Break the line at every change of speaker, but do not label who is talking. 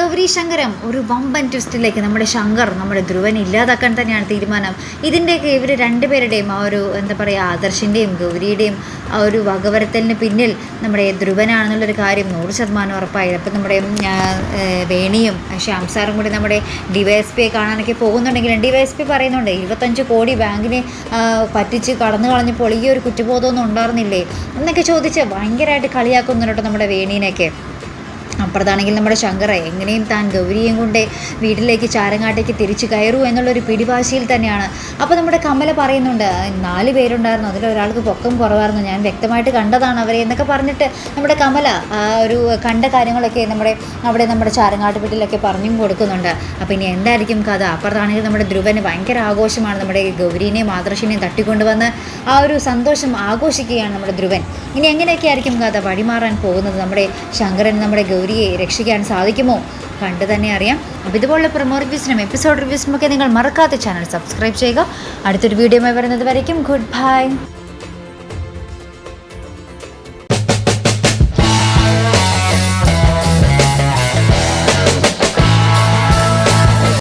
ഗൗരി ശങ്കരം ഒരു വമ്പൻ ട്വിസ്റ്റിലേക്ക് നമ്മുടെ ശങ്കർ നമ്മുടെ ധ്രുവൻ ഇല്ലാതാക്കാൻ തന്നെയാണ് തീരുമാനം. ഇതിൻ്റെയൊക്കെ ഇവർ രണ്ടുപേരുടെയും ആ ഒരു എന്താ പറയുക, ആദർശിൻ്റെയും ഗൗരിയുടെയും ആ ഒരു വകവരത്തലിന് പിന്നിൽ നമ്മുടെ ധ്രുവനാണെന്നുള്ളൊരു കാര്യം 100% ഉറപ്പായി. അപ്പം നമ്മുടെ വേണിയും ശ്യാംസാറും കൂടി നമ്മുടെ DYSPയെ കാണാനൊക്കെ പോകുന്നുണ്ടെങ്കിലും DYSP പറയുന്നുണ്ട് 25 കോടി ബാങ്കിനെ പറ്റിച്ച് കടന്നു കളഞ്ഞപ്പോൾ ഈ ഒരു കുറ്റബോധമൊന്നും ഉണ്ടായിരുന്നില്ലേ എന്നൊക്കെ ചോദിച്ച് ഭയങ്കരമായിട്ട് കളിയാക്കുന്നുണ്ട് നമ്മുടെ വേണീനെയൊക്കെ. അപ്പുറത്താണെങ്കിൽ നമ്മുടെ ശങ്കറെ എങ്ങനെയും താൻ ഗൗരിയും കൊണ്ട് വീട്ടിലേക്ക് ചാരങ്ങാട്ടേക്ക് തിരിച്ചു കയറൂ എന്നുള്ളൊരു പിടിവാശിയിൽ തന്നെയാണ്. അപ്പോൾ നമ്മുടെ കമല പറയുന്നുണ്ട് 4 പേരുണ്ടായിരുന്നു, അതിലൊരാൾക്ക് പൊക്കം കുറവായിരുന്നു, ഞാൻ വ്യക്തമായിട്ട് കണ്ടതാണ് അവരെ എന്നൊക്കെ പറഞ്ഞിട്ട് നമ്മുടെ കമല ഒരു കണ്ട കാര്യങ്ങളൊക്കെ നമ്മുടെ ചാരങ്ങാട്ട് വീട്ടിലൊക്കെ പറഞ്ഞും കൊടുക്കുന്നുണ്ട്. അപ്പോൾ ഇനി എന്തായിരിക്കും കഥ? അപ്പുറത്താണെങ്കിൽ നമ്മുടെ ധ്രുവന് ഭയങ്കര ആഘോഷമാണ്. നമ്മുടെ ഗൗരീനെയും ആദർശിനെയും തട്ടിക്കൊണ്ടുവന്ന് ആ ഒരു സന്തോഷം ആഘോഷിക്കുകയാണ് നമ്മുടെ ധ്രുവൻ. ഇനി എങ്ങനെയൊക്കെ ആയിരിക്കും കഥ വഴിമാറാൻ പോകുന്നത്? നമ്മുടെ ശങ്കരൻ നമ്മുടെ ഗൗരിയെ രക്ഷിക്കാൻ സാധിക്കുമോ? കണ്ടു തന്നെ അറിയാം. അപ്പോൾ ഇതുപോലുള്ള പ്രൊമോ റിവ്യൂസിനും എപ്പിസോഡ് റിവ്യൂസിനും ഒക്കെ നിങ്ങൾ മറക്കാത്ത ചാനൽ സബ്സ്ക്രൈബ് ചെയ്യുക. അടുത്തൊരു വീഡിയോയുമായി വരുന്നത് വരയ്ക്കും ഗുഡ് ബൈ.